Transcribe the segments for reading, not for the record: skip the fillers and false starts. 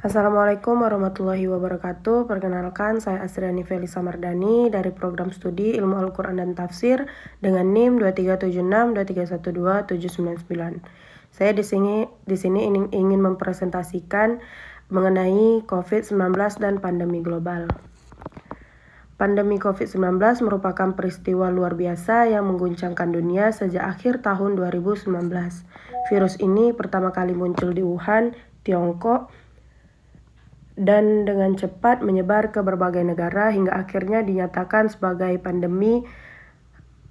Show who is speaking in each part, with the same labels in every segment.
Speaker 1: Assalamualaikum warahmatullahi wabarakatuh. Perkenalkan, saya Asriani Felisa Mardani dari program studi Ilmu Al-Quran dan Tafsir dengan NIM 2376231279. Saya di sini ingin mempresentasikan mengenai COVID-19 dan pandemi global. Pandemi COVID-19 merupakan peristiwa luar biasa yang mengguncangkan dunia sejak akhir tahun 2019. Virus ini pertama kali muncul di Wuhan, Tiongkok, dan dengan cepat menyebar ke berbagai negara hingga akhirnya dinyatakan sebagai pandemi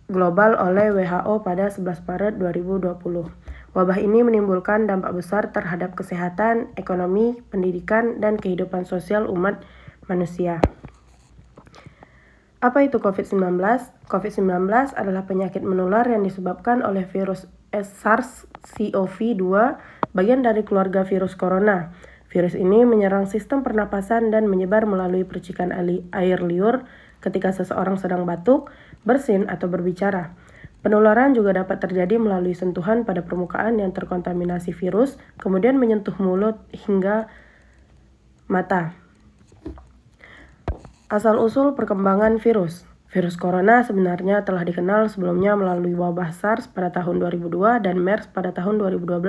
Speaker 1: global oleh WHO pada 11 Maret 2020. Wabah ini menimbulkan dampak besar terhadap kesehatan, ekonomi, pendidikan, dan kehidupan sosial umat manusia. Apa itu COVID-19? COVID-19 adalah penyakit menular yang disebabkan oleh virus SARS-CoV-2, bagian dari keluarga virus corona. Virus ini menyerang sistem pernapasan dan menyebar melalui percikan air liur ketika seseorang sedang batuk, bersin, atau berbicara. Penularan juga dapat terjadi melalui sentuhan pada permukaan yang terkontaminasi virus, kemudian menyentuh mulut hingga mata. Asal-usul perkembangan virus. Virus corona sebenarnya telah dikenal sebelumnya melalui wabah SARS pada tahun 2002 dan MERS pada tahun 2012.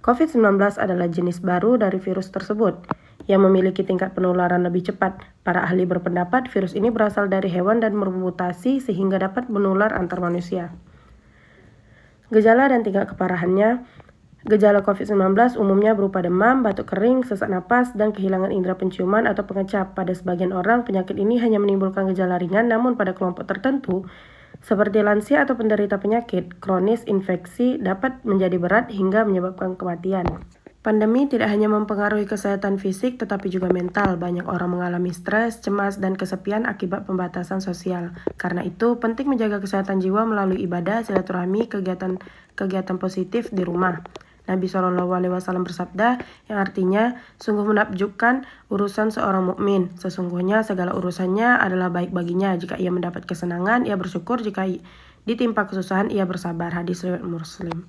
Speaker 1: COVID-19 adalah jenis baru dari virus tersebut yang memiliki tingkat penularan lebih cepat. Para ahli berpendapat virus ini berasal dari hewan dan bermutasi sehingga dapat menular antar manusia. Gejala dan tingkat keparahannya. Gejala COVID-19 umumnya berupa demam, batuk kering, sesak napas, dan kehilangan indera penciuman atau pengecap. Pada sebagian orang, penyakit ini hanya menimbulkan gejala ringan, namun pada kelompok tertentu, seperti lansia atau penderita penyakit kronis, infeksi dapat menjadi berat hingga menyebabkan kematian. Pandemi tidak hanya mempengaruhi kesehatan fisik, tetapi juga mental. Banyak orang mengalami stres, cemas, dan kesepian akibat pembatasan sosial. Karena itu, penting menjaga kesehatan jiwa melalui ibadah, silaturahmi, kegiatan positif di rumah. Nabi SAW bersabda, yang artinya, sungguh menakjubkan urusan seorang mukmin. Sesungguhnya segala urusannya adalah baik baginya. Jika ia mendapat kesenangan, ia bersyukur. Jika ditimpa kesusahan, ia bersabar. Hadis riwayat Muslim.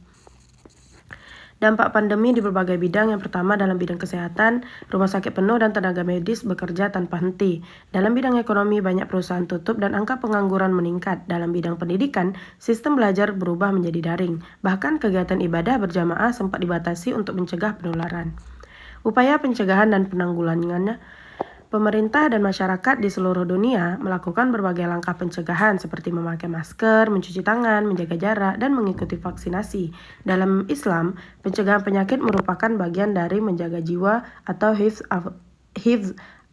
Speaker 1: Dampak pandemi di berbagai bidang. Yang pertama, dalam bidang kesehatan, rumah sakit penuh dan tenaga medis bekerja tanpa henti. Dalam bidang ekonomi, banyak perusahaan tutup dan angka pengangguran meningkat. Dalam bidang pendidikan, sistem belajar berubah menjadi daring. Bahkan kegiatan ibadah berjamaah sempat dibatasi untuk mencegah penularan. Upaya pencegahan dan penanggulangannya. Pemerintah dan masyarakat di seluruh dunia melakukan berbagai langkah pencegahan seperti memakai masker, mencuci tangan, menjaga jarak, dan mengikuti vaksinasi. Dalam Islam, pencegahan penyakit merupakan bagian dari menjaga jiwa atau hifz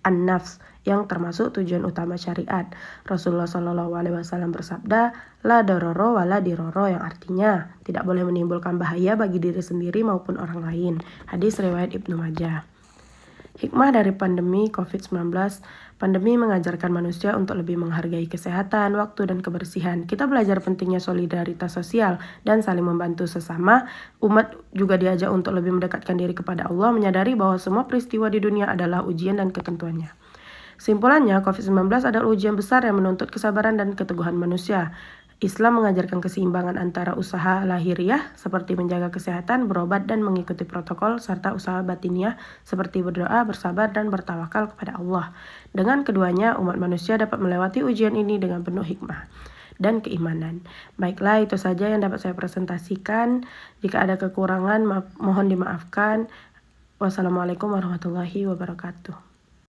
Speaker 1: an-nafs yang termasuk tujuan utama syariat. Rasulullah SAW bersabda, la daroro wa la diroro, yang artinya tidak boleh menimbulkan bahaya bagi diri sendiri maupun orang lain. Hadis riwayat Ibnu Majah. Hikmah dari pandemi COVID-19. Pandemi mengajarkan manusia untuk lebih menghargai kesehatan, waktu, dan kebersihan. Kita belajar pentingnya solidaritas sosial dan saling membantu sesama. Umat juga diajak untuk lebih mendekatkan diri kepada Allah, menyadari bahwa semua peristiwa di dunia adalah ujian dan ketentuannya. Simpulannya, COVID-19 adalah ujian besar yang menuntut kesabaran dan keteguhan manusia. Islam mengajarkan keseimbangan antara usaha lahiriah seperti menjaga kesehatan, berobat, dan mengikuti protokol, serta usaha batiniah seperti berdoa, bersabar, dan bertawakal kepada Allah. Dengan keduanya, umat manusia dapat melewati ujian ini dengan penuh hikmah dan keimanan. Baiklah, itu saja yang dapat saya presentasikan. Jika ada kekurangan, mohon dimaafkan. Wassalamualaikum warahmatullahi wabarakatuh.